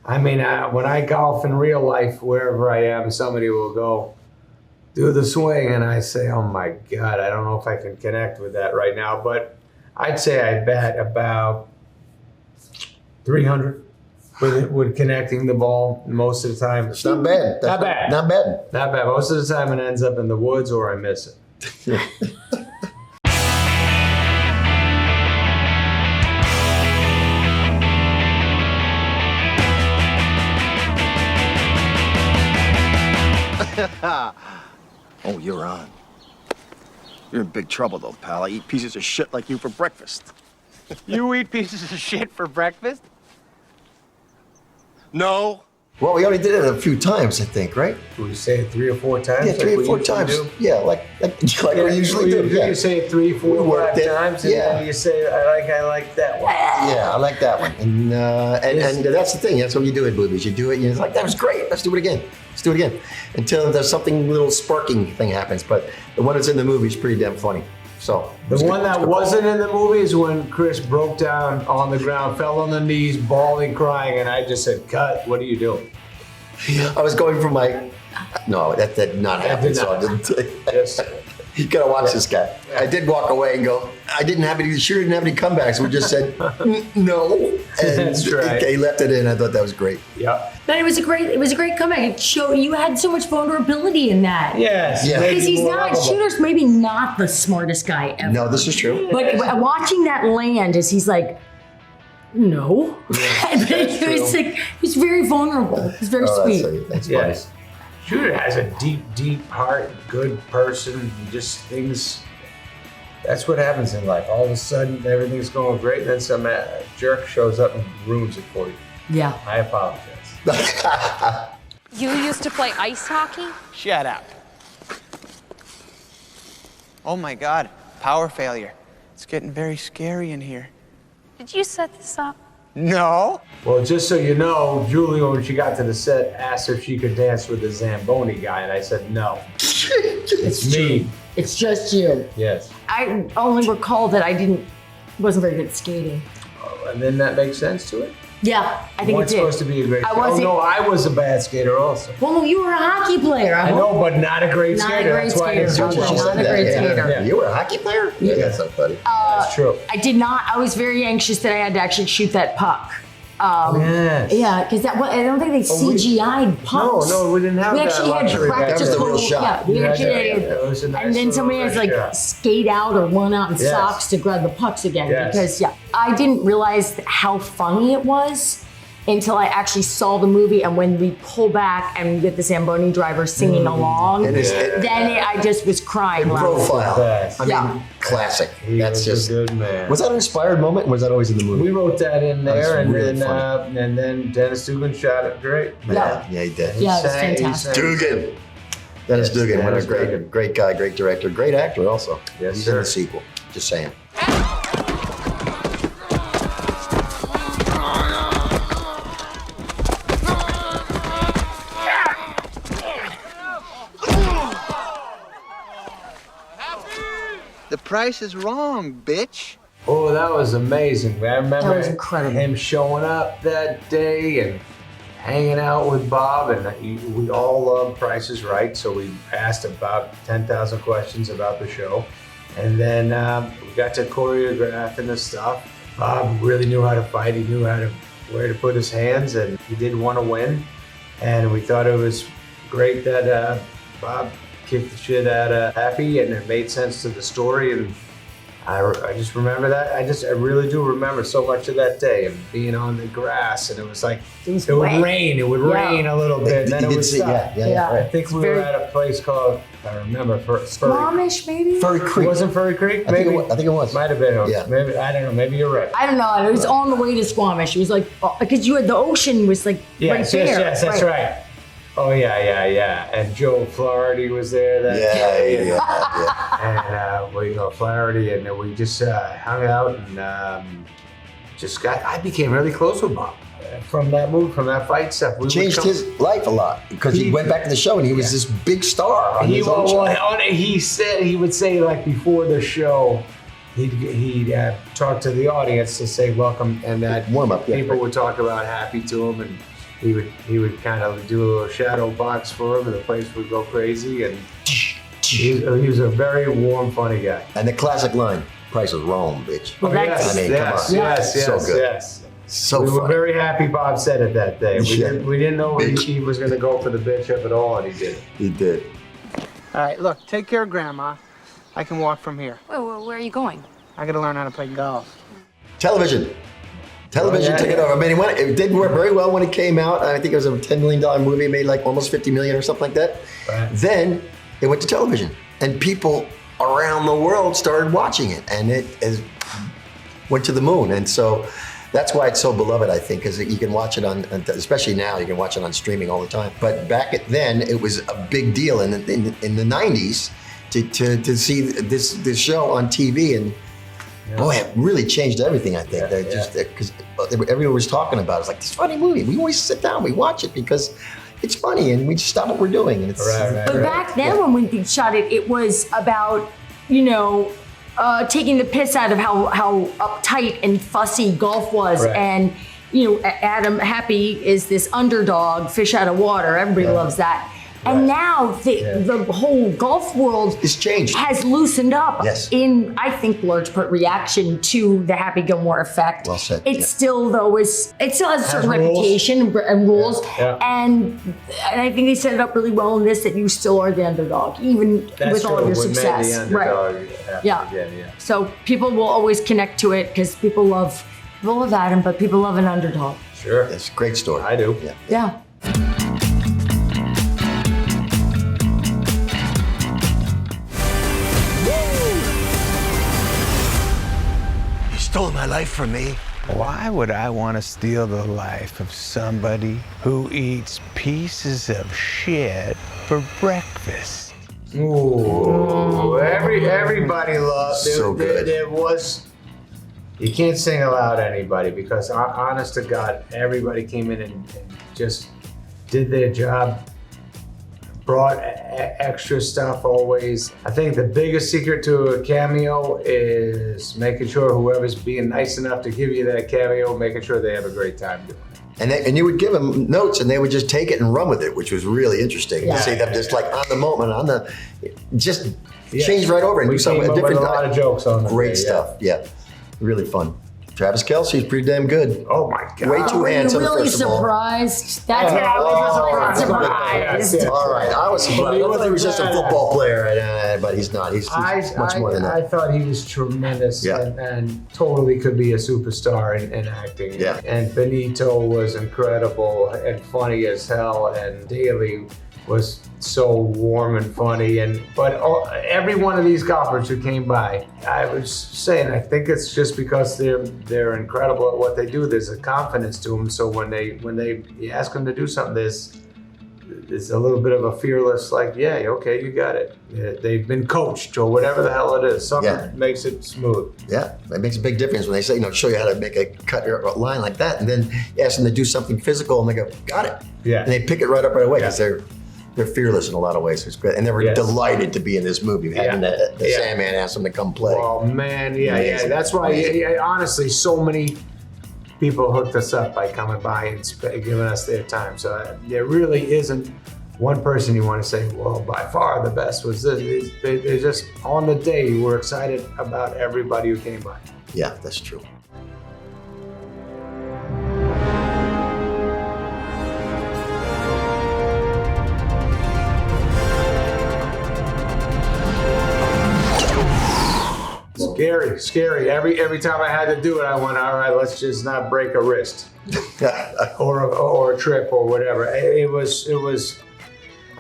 I mean, when I golf in real life, wherever I am, somebody will go do the swing, and I say, "Oh my God, I don't know if I can connect with that right now." But I'd say I bet about 300 with connecting the ball most of the time. It's not bad. Not bad. Not bad. Not bad. Most of the time, it ends up in the woods or I miss it. Oh, you're on. You're in big trouble, though, pal. I eat pieces of shit like you for breakfast. You eat pieces of shit for breakfast? No. Well, we already did it a few times, I think, right? We say it 3 or 4 times? Yeah, 3 or 4 times. Yeah, like we usually do. You say it 3, 4, 5 times, and then you say, I like that one. Yeah, I like that one. And that's the thing. That's what you do in movies. You do it, and you're like, that was great. Let's do it again. Let's do it again. Until there's something little sparking thing happens. But the one that's in the movie is pretty damn funny. So the one that wasn't in the movie is when Chris broke down on the ground, fell on the knees, bawling, crying, and I just said, "Cut! What are you doing?" I was going for my. No, that did not happen. So I didn't. Yes. You gotta watch this guy. I did walk away and go. I didn't have any. Sure, didn't have any comebacks. We just said no, and That's right. He left it in. I thought that was great. Yeah. But it was a great comeback. It showed you had so much vulnerability in that. Yes. Yeah. Because he's not, Shooter's maybe not the smartest guy ever. No, this is true. But watching that land as he's like, no. Yeah, He was very vulnerable. He was very sweet. That's Yes. funny. Shooter has a deep, deep heart, good person, just things. That's what happens in life. All of a sudden, everything's going great, and then some jerk shows up and ruins it for you. Yeah. I apologize. You used to play ice hockey? Shut up. Oh my God, power failure. It's getting very scary in here. Did you set this up? No. Well, just so you know, Julia, when she got to the set, asked if she could dance with the Zamboni guy, and I said no. It's me. It's just you. Yes. I only recall that I wasn't very good at skating. Oh, and then that makes sense to it? Yeah, I think it did. supposed to be a great skater. wasn't- Oh, no, I was a bad skater also. Well, no, you were a hockey player. I know, but not a great Not a skater. great That's why it's skater. such Okay, a not a great skater. Yeah. You were a hockey player? Yeah, that's so funny. That's true. I did not. I was very anxious that I had to actually shoot that puck. Yes. Yeah, because I don't think they CGI'd pucks. No, we didn't have We that actually had luxury. practical. That was the real shot. Yeah, we Yeah, actually yeah, had. yeah. It was a nice And then somebody little has like shot. skate out or run out in Yes. socks to grab the pucks again. Yes. Because I didn't realize how funny it was until I actually saw the movie, and when we pull back and we get the Zamboni driver singing along, And I just was crying. laughing. profile. Best. I mean, Yeah. classic. He That's was just. a good man. Was that an inspired moment? Or was that always in the movie? We wrote that in That's there, and really then Dennis Dugan shot it great. Yeah. Yeah, he did. Yeah, it was sang- fantastic. sang- Dugan. Dennis Yes, Dugan, what a Dennis Dugan. great guy, great director, great actor also. Yes, He's sir. in the sequel. Just saying. The price is wrong, bitch. Oh, that was amazing. I remember That was incredible. him showing up that day and hanging out with Bob, and we all love Price is Right, so we asked about 10,000 questions about the show. And then we got to choreographing the stuff. Bob really knew how to fight. He knew where to put his hands, and he did want to win. And we thought it was great that Bob kicked the shit out of Happy, and it made sense to the story. And I just remember that. I really do remember so much of that day of being on the grass, and it was like it would wet. rain. It would rain a little bit, and then it would stop. Yeah. I think we were at a place called, I remember, Squamish, maybe? Furry Creek. It wasn't Furry Creek? I think Maybe. it was. Might have been. Yeah. Maybe, I don't know. Maybe you're right. I don't know. It was on the way to Squamish. It was like, because you had the ocean was like Yes, right there. yes, that's right. Oh, yeah. And Joe Flaherty was there that day. Yeah. And Flaherty, and we just hung out and I became really close with Bob from that move, from that fight stuff. We Changed his life a lot because he went back to the show and he was this big star on his own show. He would say, like, before the show, he'd talk to the audience to say welcome, and that Warm up, yeah. people would talk about Happy to him, and he would kind of do a little shadow box for him, and the place would go crazy. And he was a very warm, funny guy. And the classic line, "Price is wrong, bitch." Well, that's- I mean, come on. yes, So good. yes. So We were funny. very happy Bob said it that day. Yeah. We didn't know Bitch. he was going to go for the bitch of it all, and he did. He did. All right, look, take care of Grandma. I can walk from here. Wait, where are you going? I gotta learn how to play golf. Television. Television Oh, yeah. took it over. I mean, it did work very well when it came out. I think it was a $10 million movie. It made like almost $50 million or something like that. Right. Then it went to television, and people around the world started watching it, and it went to the moon. And so that's why it's so beloved, I think, because you can watch it on, especially now, you can watch it on streaming all the time. But back then, it was a big deal in the 90s to see this show on TV. And boy, it really changed everything, I think. Because everyone was talking about it. It's like, this funny movie. We always sit down, we watch it because it's funny, and we just stop what we're doing. And it's, But back then, when we shot it, it was about, taking the piss out of how uptight and fussy golf was. Right. And, Adam Happy is this underdog, fish out of water. Everybody loves that. And now the whole golf world It's changed. has loosened up Yes. in, I think, large part reaction to the Happy Gilmore effect. Well said, It yeah. still, though, it still has a certain rules. reputation and rules. Yeah. And I think they set it up really well in this, that you still are the underdog, even That's with all true. of your We made success. the underdog happen Yeah. again, yeah. So people will always connect to it because people love Adam, but people love an underdog. Sure. It's a great story. I do. Yeah. Yeah. You stole my life from me. Why would I want to steal the life of somebody who eats pieces of shit for breakfast? Ooh, everybody loved it. So good. There was. You can't single out anybody because, honest to God, everybody came in and just did their job. Brought extra stuff always. I think the biggest secret to a cameo is making sure whoever's being nice enough to give you that cameo, making sure they have a great time doing it. And you would give them notes, and they would just take it and run with it, which was really interesting Yeah. to see them just like on the moment, just change right over and We do something came up with different. a lot of jokes on the Great day, stuff. Yeah, really fun. Travis Kelce's pretty damn good. Oh my God. Way too Were you handsome, really first of all. surprised? That's what I was surprised. Yeah. All right, I was surprised. I thought he was just a football player, but he's not. He's much more than I that. thought he was tremendous Yeah. and totally could be a superstar in acting. Yeah. And Benito was incredible and funny as hell, and Daly was so warm and funny. But every one of these golfers who came by, I was saying, I think it's just because they're incredible at what they do. There's a confidence to them. So when you ask them to do something, there's a little bit of a fearless, like, yeah, okay, you got it. Yeah, they've been coached or whatever the hell it is. Something Yeah. makes it smooth. Yeah, it makes a big difference when they say, show you how to make a cut or a line like that, and then you ask them to do something physical, and they go, got it. Yeah. And they pick it right up right away because Yeah. they're fearless in a lot of ways. It's great, and they were Yes. delighted to be in this movie. Having the Yeah. Sandman ask them to come play. Oh man, yeah. Amazing. That's why. Amazing. Honestly, so many people hooked us up by coming by and giving us their time. So there really isn't one person you want to say, well, by far the best was this. They just on the day you were excited about everybody who came by. Yeah, that's true. Scary. Every time I had to do it, I went, all right, let's just not break a wrist or a trip or whatever. It was.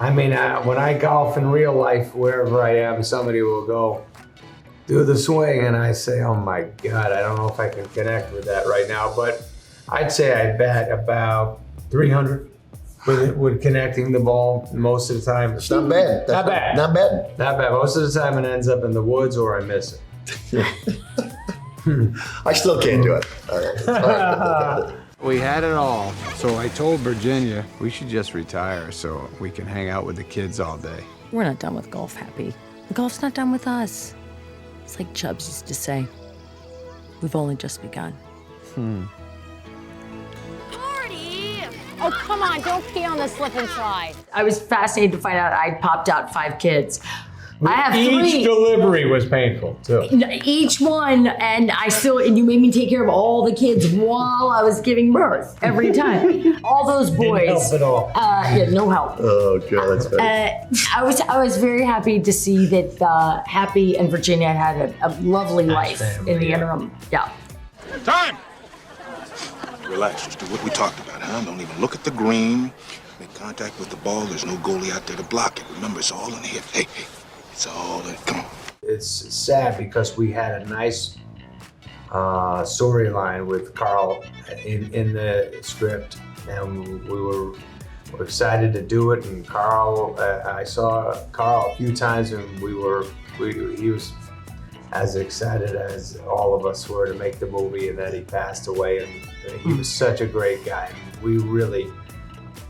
I mean, when I golf in real life, wherever I am, somebody will go, do the swing, and I say, oh my God, I don't know if I can connect with that right now, but I'd say I bat about 300 with connecting the ball most of the time. It's not bad. That's Not bad. Not bad. Not bad. Most of the time it ends up in the woods or I miss it. I still can't do it. All right. It's hard. We had it all, so I told Virginia we should just retire so we can hang out with the kids all day. We're not done with golf, Happy. The golf's not done with us. It's like Chubbs used to say. We've only just begun. Marty! Oh, come on, don't pee on the slip and slide. I was fascinated to find out I'd popped out 5 kids. I have Each 3. delivery was painful too. Each one, and you made me take care of all the kids while I was giving birth every time. All those boys. Didn't help at all. Yeah, no help. Oh god, that's funny. I was very happy to see that Happy and Virginia had a lovely life family, in the yeah. interim. Yeah. Time! Relax, just do what we talked about, huh? Don't even look at the green. Make contact with the ball. There's no goalie out there to block it. Remember, it's all in the hip. Hey, it's all in. Come on. It's sad because we had a nice storyline with Carl in the script, and we were excited to do it. And Carl, I saw Carl a few times, and he was as excited as all of us were to make the movie, and then he passed away. And he was such a great guy. We really,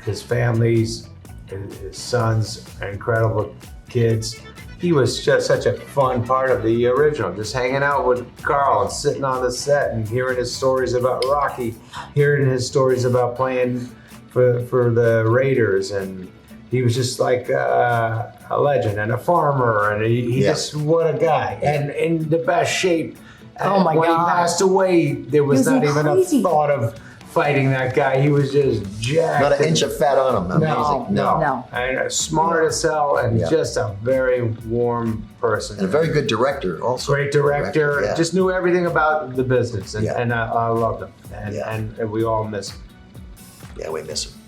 his families, his sons, are incredible kids. He was just such a fun part of the original, just hanging out with Carl and sitting on the set and hearing his stories about Rocky, hearing his stories about playing for the Raiders, and he was just like a legend and a farmer, and he just, what a guy, and in the best shape. Oh my when God. he passed away, there was not even crazy. a thought of fighting that guy. He was just jacked. Not an inch of fat on him. Amazing. No. And smart as hell, and just a very warm person. And a very good director also. Great director. Yeah. Just knew everything about the business, and I loved him. And, Yeah. and we all miss him. Yeah, we miss him.